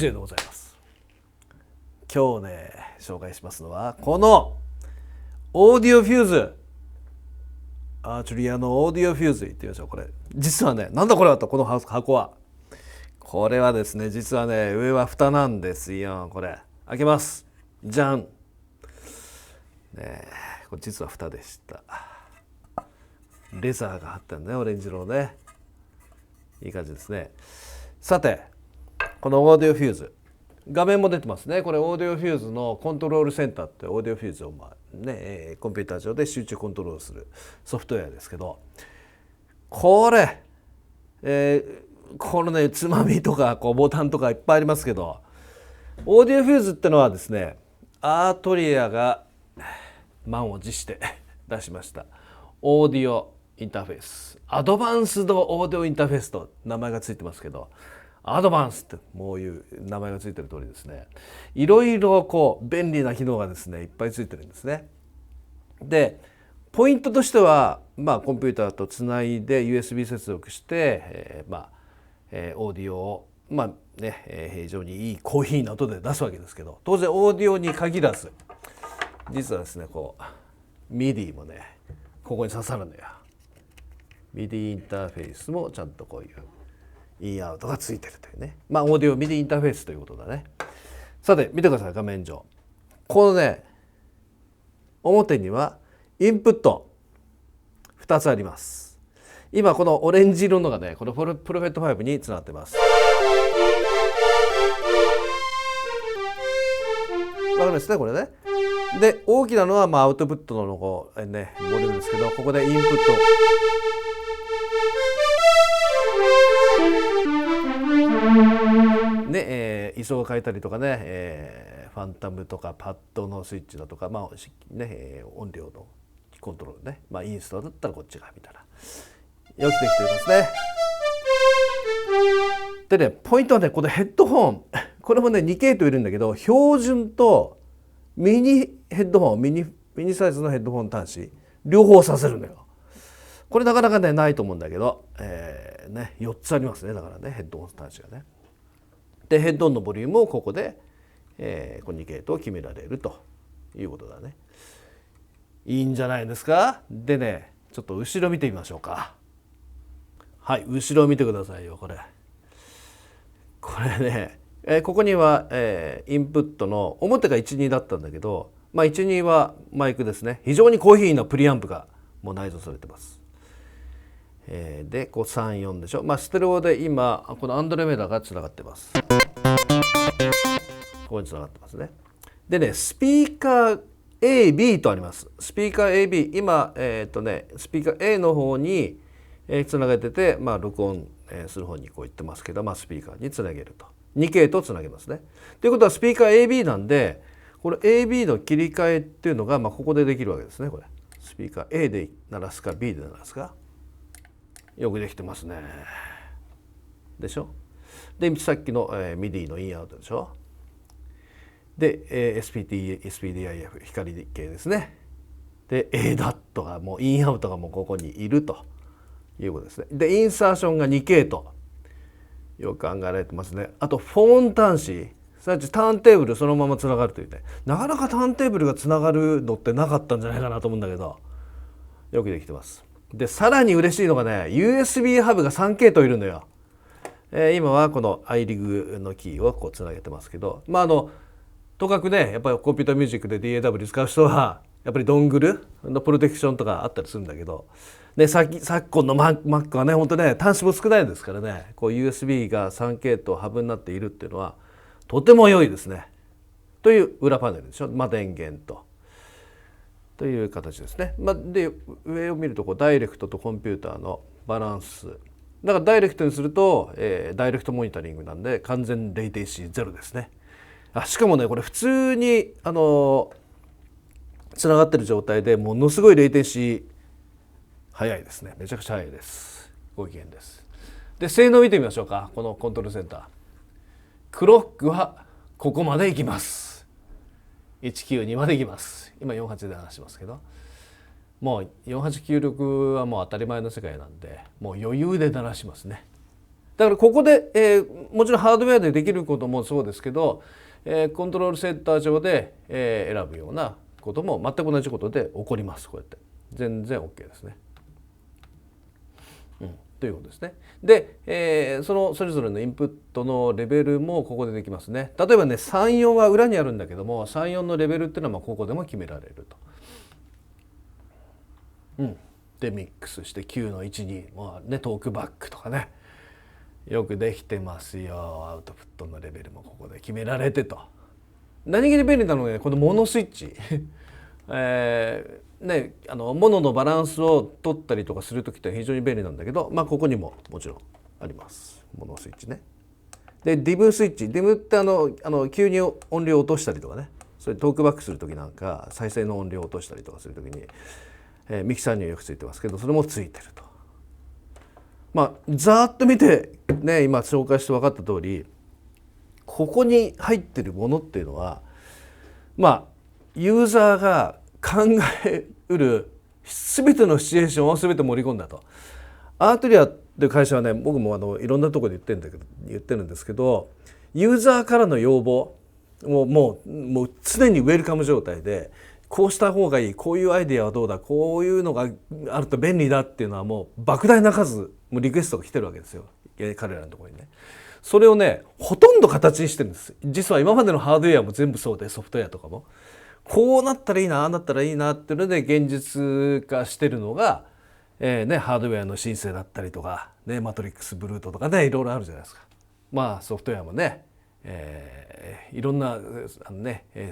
藤江でございます。今日ね紹介しますのはこのオーディオフューズ、アーチュリアのオーディオフューズ言ってみましょう。これ実はね、なんだこれはと、この箱は、これはですね、実はね上は蓋なんですよ。これ開けます。じゃんねえ、これ実は蓋でした。レザーが貼ってあるね、オレンジ色のね、いい感じですね。さてこのオーディオフューズ、画面も出てますね。これオーディオフューズのコントロールセンターってオーディオフューズをコンピューター上で集中コントロールするソフトウェアですけど、これ、このねつまみとかボタンとかいっぱいありますけど、オーディオフューズってのはですね、アートリアが満を持して出しましたオーディオインターフェース、アドバンスドオーディオインターフェースと名前がついてますけど、アドバンスってもういう名前がついてる通りですね、いろいろ便利な機能がですねいっぱいついてるんですね。でポイントとしては、コンピューターとつないで USB 接続して、オーディオを非常にいい高品な音で出すわけですけど、当然オーディオに限らず実はですねMIDI もねここに刺さるんだよ。MIDI インターフェースもちゃんとこういうインアウトがついてるというね、オーディオ MIDI インターフェースということだね。さて見てください、画面上。このね表にはインプット2つあります。今このオレンジ色のがね、このプロフェット5につながってます。わかりますね、これね。で大きなのはアウトプットのボリュームですけど、ここでインプットね、位相を変えたりとかね、ファンタムとかパッドのスイッチだとか、音量のコントロールね、インストだったらこっちがみたいな、よくできていますね。でね、ポイントはね、このヘッドホン、これもね2系統いるんだけど、標準とミニヘッドホン、ミニサイズのヘッドホン端子両方させるのよ。これなかなかねないと思うんだけど、4つありますね。だからねヘッドホン端子がね。でヘッドホンのボリュームをここで、この2系統を決められるということだね。いいんじゃないですか。でね、ちょっと後ろ見てみましょうか。はい、後ろ見てくださいよ。これね、ここには、インプットの表が12だったんだけど、12はマイクですね。非常に高品位のプリアンプがもう内蔵されてます。で3、4でしょ。ステレオで今このアンドロメダがつながってます。ここにつながってますね。でね、スピーカー A、B とあります。スピーカー A、B、今スピーカー A の方につなげてて、録音する方にこう言ってますけど、スピーカーにつなげると2系統つなげますね。ということはスピーカー AB なんで、これ AB の切り替えっていうのがここでできるわけですね。これスピーカー A で鳴らすか B で鳴らすか、よくできてますね。でしょ。でさっきのMIDI のインアウトでしょ。で SPDIF 光系ですね。で ADAT がもうインアウトがもうここにいるということですね。でインサーションが2系統、よく考えられてますね。あとフォン端子、さっきターンテーブルそのままつながるというね、なかなかターンテーブルがつながるのってなかったんじゃないかなと思うんだけど、よくできてます。でさらに嬉しいのがね、 USB ハブが3系統いるのよ。今はこの iRig のキーをこうつなげてますけど、とかくね、やっぱりコンピューターミュージックで DAW 使う人はやっぱりドングルのプロテクションとかあったりするんだけど、昨今の Mac はね本当ね端子も少ないですからね、こう USB が3系統ハブになっているっていうのはとても良いですね。という裏パネルでしょ。電源という形ですね。で上を見るとダイレクトとコンピューターのバランスだから、ダイレクトにすると、ダイレクトモニタリングなんで完全レイテンシーゼロですね。しかもねこれ普通につながってる状態でものすごいレイテンシー速いですね。めちゃくちゃ速いです。ご機嫌です。で性能見てみましょうか。このコントロールセンター、クロックはここまでいきます。192までいきます。今48で話しますけど、もう4896はもう当たり前の世界なんで、もう余裕で鳴らしますね。だからここで、もちろんハードウェアでできることもそうですけど、コントロールセッター上で、選ぶようなことも全く同じことで起こります。こうやって全然 OK ですね。ということですね。で、それぞれのインプットのレベルもここでできますね。例えばね3、4は裏にあるんだけども、3、4のレベルっていうのはここでも決められると。でミックスして9の1、2、トークバックとかね、よくできてますよ。アウトプットのレベルもここで決められてと。何気に便利なのが、このモノスイッチモノのバランスを取ったりとかする時って非常に便利なんだけど、ここにももちろんあります。モノスイッチね。でディムスイッチ、ディムって急に音量を落としたりとかね、それトークバックする時なんか再生の音量を落としたりとかする時に、ミキサーにはよくついてますけど、それもついてると。ざーっと見てね、今紹介して分かった通り、ここに入ってるものっていうのはユーザーが考えうる全てのシチュエーションを全て盛り込んだと。アートリアっていう会社はね、僕もいろんなところで言ってるんですけど、ユーザーからの要望もう常にウェルカム状態で、こうした方がいい、こういうアイデアはどうだ、こういうのがあると便利だっていうのはもう莫大な数リクエストが来てるわけですよ、彼らのところにね。それをねほとんど形にしてるんです。実は今までのハードウェアも全部そうで、ソフトウェアとかもこうなったらいいな、ああなったらいいなっていうので現実化してるのが、ハードウェアの申請だったりとか、マトリックスブルートとかね、いろいろあるじゃないですか。ソフトウェアもね、いろんな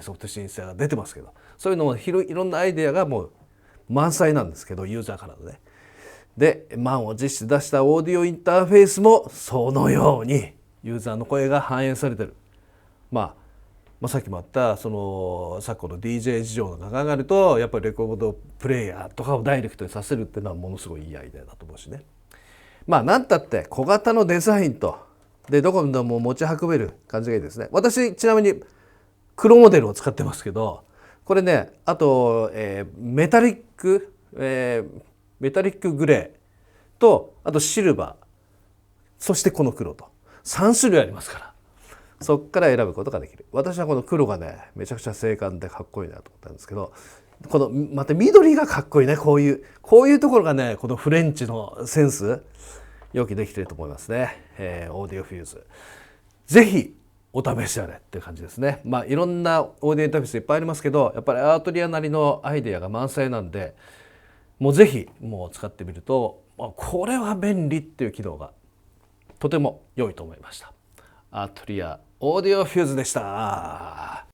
ソフト申請が出てますけど、そういうのもいろんなアイデアがもう満載なんですけど、ユーザーからのね。で満を持して出したオーディオインターフェースもそのようにユーザーの声が反映されてる。さっきもあった昨今の DJ 事情が考えると、やっぱりレコードプレイヤーとかをダイレクトにさせるっていうのはものすごいいいアイデアだと思うしね。なんたって小型のデザインとでどこでも持ち運べる感じがいいですね。私ちなみに黒モデルを使ってますけど、これね、あと、メタリックグレーと、あとシルバー、そしてこの黒と3種類ありますから、そこから選ぶことができる。私はこの黒がねめちゃくちゃ精悍でかっこいいなと思ったんですけど、このまた緑がかっこいいね。こういうところがね、このフレンチのセンスよくできていると思いますね。オーディオフューズぜひお試しあれっていう感じですね。いろんなオーディオインターフェースいっぱいありますけど、やっぱりアートリアなりのアイデアが満載なんで、もうぜひもう使ってみると、これは便利っていう機能がとても良いと思いました。アートリアオーディオフューズでした。